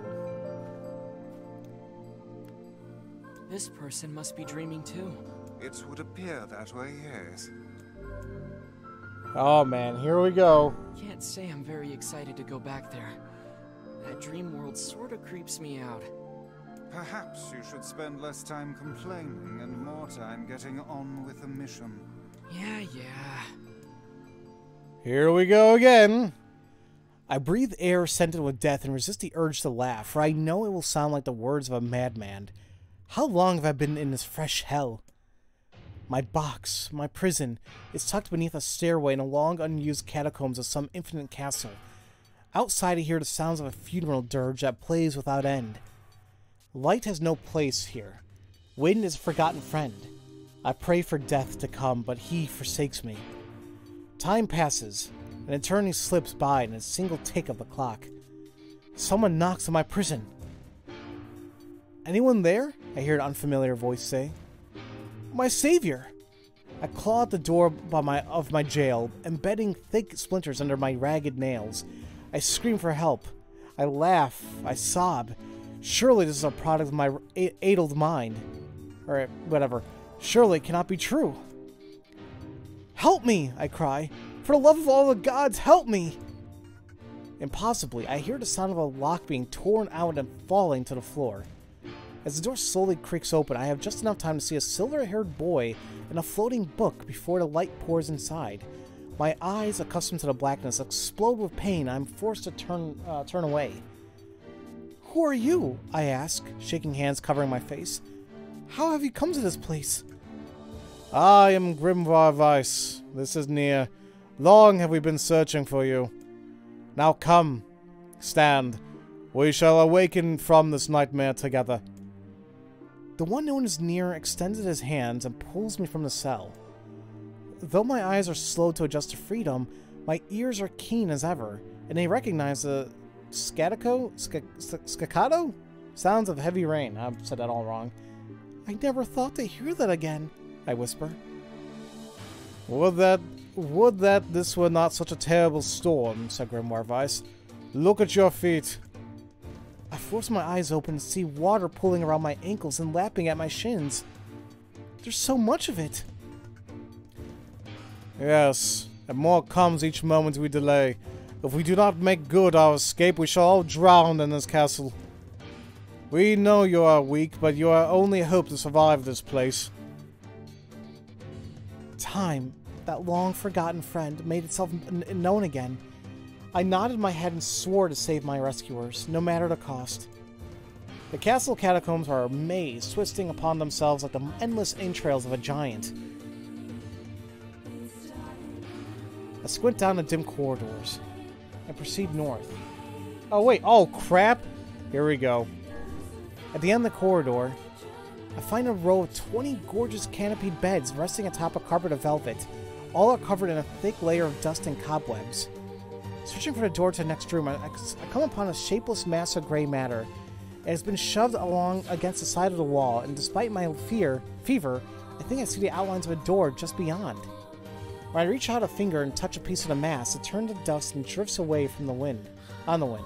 This person must be dreaming too. It would appear that way, yes. Oh, man, here we go. Can't say I'm very excited to go back there. That dream world sort of creeps me out. Perhaps you should spend less time complaining and more time getting on with the mission. Yeah. Here we go again. I breathe air scented with death and resist the urge to laugh, for I know it will sound like the words of a madman. How long have I been in this fresh hell? My box, my prison, is tucked beneath a stairway in a long unused catacombs of some infinite castle. Outside I hear the sounds of a funeral dirge that plays without end. Light has no place here. Wind is a forgotten friend. I pray for death to come, but he forsakes me. Time passes. An eternity slips by in a single tick of the clock. Someone knocks on my prison. Anyone there? I hear an unfamiliar voice say. My savior! I claw at the door of my jail, embedding thick splinters under my ragged nails. I scream for help. I laugh. I sob. Surely this is a product of my addled mind. Or whatever. Surely it cannot be true. Help me! I cry. For the love of all the gods, help me! Impossibly, I hear the sound of a lock being torn out and falling to the floor. As the door slowly creaks open, I have just enough time to see a silver-haired boy and a floating book before the light pours inside. My eyes, accustomed to the blackness, explode with pain. I'm forced to turn away. Who are you? I ask, shaking hands covering my face. How have you come to this place? I am Grimoire Weiss. This is NieR. Long have we been searching for you. Now come, stand. We shall awaken from this nightmare together. The one known as NieR extends his hands and pulls me from the cell. Though my eyes are slow to adjust to freedom, my ears are keen as ever, and they recognize the staccato sounds of heavy rain. I said that all wrong. I never thought to hear that again, I whisper. Would that this were not such a terrible storm, said Grimoire Weiss. Look at your feet. I force my eyes open and see water pulling around my ankles and lapping at my shins. There's so much of it. Yes, and more comes each moment we delay. If we do not make good our escape, we shall all drown in this castle. We know you are weak, but you are our only hope to survive this place. Time, that long-forgotten friend, made itself known again. I nodded my head and swore to save my rescuers, no matter the cost. The castle catacombs are a maze, twisting upon themselves like the endless entrails of a giant. I squint down the dim corridors and proceed north. Oh wait, oh crap! Here we go. At the end of the corridor, I find a row of 20 gorgeous canopied beds resting atop a carpet of velvet. All are covered in a thick layer of dust and cobwebs. Searching for the door to the next room, I come upon a shapeless mass of gray matter. It has been shoved along against the side of the wall, and despite my fever, I think I see the outlines of a door just beyond. When I reach out a finger and touch a piece of the mass, it turns to dust and drifts away from the wind, on the wind.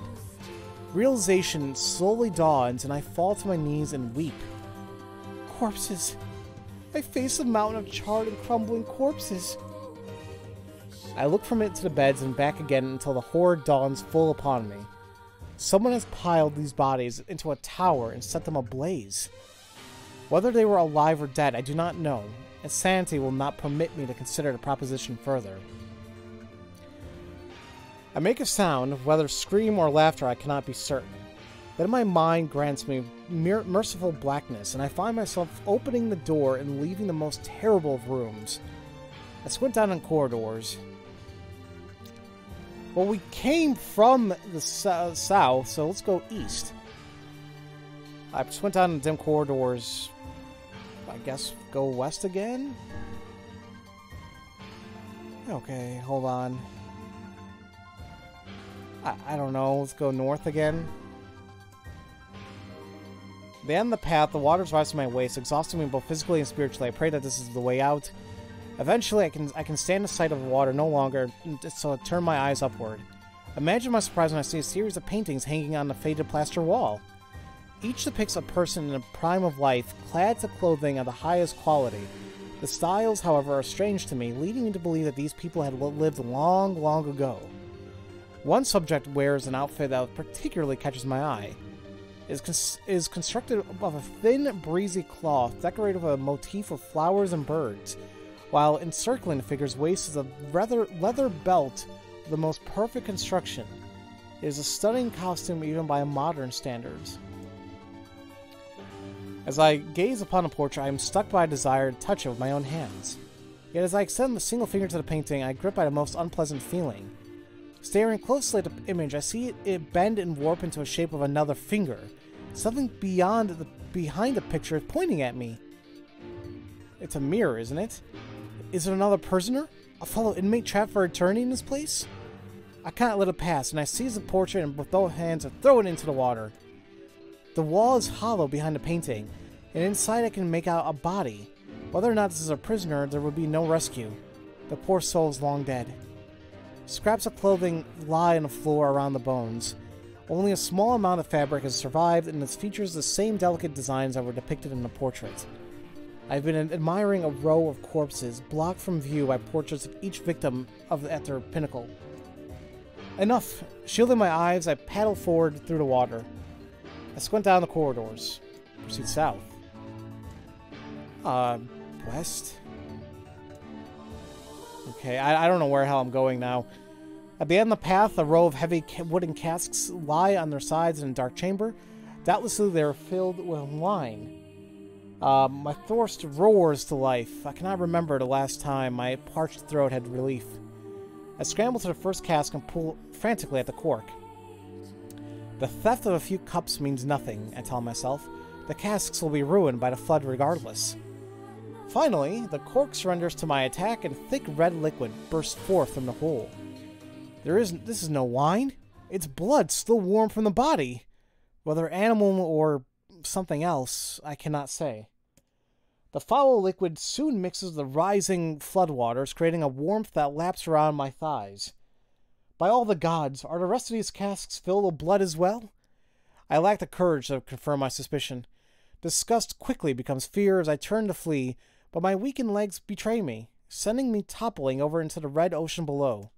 Realization slowly dawns, and I fall to my knees and weep. Corpses. I face a mountain of charred and crumbling corpses. I look from it to the beds and back again until the horror dawns full upon me. Someone has piled these bodies into a tower and set them ablaze. Whether they were alive or dead, I do not know, and sanity will not permit me to consider the proposition further. I make a sound, whether scream or laughter I cannot be certain. Then my mind grants me merciful blackness, and I find myself opening the door and leaving the most terrible of rooms. I squint down in corridors. Well, we came from the south, so let's go east. I squint down in dim corridors. I guess go west again? Okay, hold on. I don't know. Let's go north again. At the end of the path, the waters rise to my waist, exhausting me both physically and spiritually. I pray that this is the way out. Eventually, I can stand the sight of the water no longer, so I turn my eyes upward. Imagine my surprise when I see a series of paintings hanging on the faded plaster wall. Each depicts a person in the prime of life, clad to clothing of the highest quality. The styles, however, are strange to me, leading me to believe that these people had lived long, long ago. One subject wears an outfit that particularly catches my eye. It is constructed of a thin, breezy cloth decorated with a motif of flowers and birds, while encircling the figure's waist is a leather belt of the most perfect construction. It is a stunning costume even by modern standards. As I gaze upon the portrait, I am struck by a desire to touch it with my own hands. Yet as I extend the single finger to the painting, I grip by a most unpleasant feeling. Staring closely at the image, I see it bend and warp into a shape of another finger. Something behind the picture is pointing at me. It's a mirror, isn't it? Is it another prisoner? A fellow inmate trapped for eternity in this place? I cannot let it pass, and I seize the portrait and with both hands I throw it into the water. The wall is hollow behind the painting, and inside I can make out a body. Whether or not this is a prisoner, there would be no rescue. The poor soul is long dead. Scraps of clothing lie on the floor around the bones. Only a small amount of fabric has survived, and it features the same delicate designs that were depicted in the portrait. I've been admiring a row of corpses, blocked from view by portraits of each victim at their pinnacle. Enough! Shielding my eyes, I paddle forward through the water. I squint down the corridors. Proceed south. West? Okay, I don't know where the hell I'm going now. At the end of the path, a row of heavy wooden casks lie on their sides in a dark chamber. Doubtlessly they are filled with wine. My thirst roars to life. I cannot remember the last time my parched throat had relief. I scramble to the first cask and pull frantically at the cork. The theft of a few cups means nothing, I tell myself. The casks will be ruined by the flood regardless. Finally, the cork surrenders to my attack and thick red liquid bursts forth from the hole. This is no wine. It's blood still warm from the body. Whether animal or something else, I cannot say. The foul liquid soon mixes with the rising floodwaters, creating a warmth that laps around my thighs. By all the gods, are the rest of these casks filled with blood as well? I lack the courage to confirm my suspicion. Disgust quickly becomes fear as I turn to flee, but my weakened legs betray me, sending me toppling over into the red ocean below.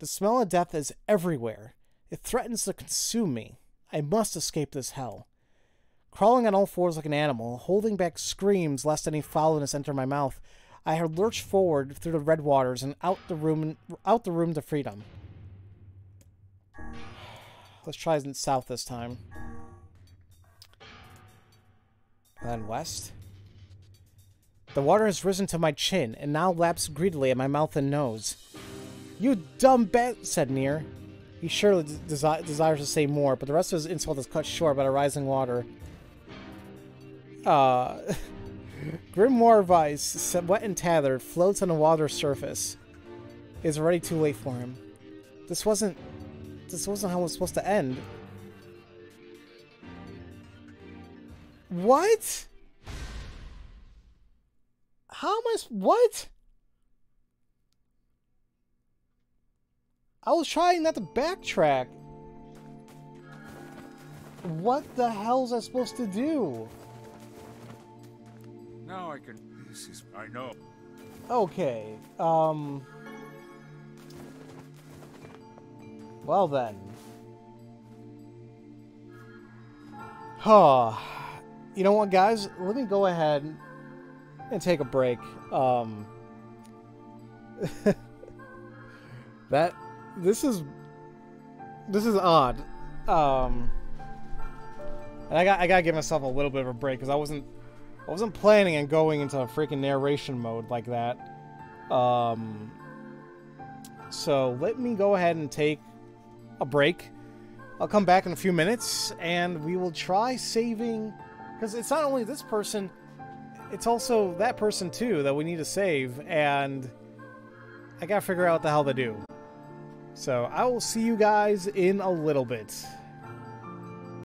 The smell of death is everywhere. It threatens to consume me. I must escape this hell. Crawling on all fours like an animal, holding back screams lest any foulness enter my mouth, I had lurched forward through the red waters and out the room to freedom. Let's try south this time. Then west. The water has risen to my chin and now laps greedily at my mouth and nose. "You dumb bat," said NieR. He surely desires to say more, but the rest of his insult is cut short by the rising water. Grimoire Vice, wet and tethered, floats on the water's surface. It is already too late for him. This wasn't how it was supposed to end. What? How am I... What? I was trying not to backtrack. What the hell is I supposed to do? Now I can... This is... I know. Okay, well then. Huh. You know what, guys? Let me go ahead and take a break. This is odd. And I gotta give myself a little bit of a break because I wasn't planning on going into a freaking narration mode like that. So let me go ahead and take a break. I'll come back in a few minutes and we will try saving, because it's not only this person, it's also that person too that we need to save, and I gotta figure out what the hell to do. So I will see you guys in a little bit.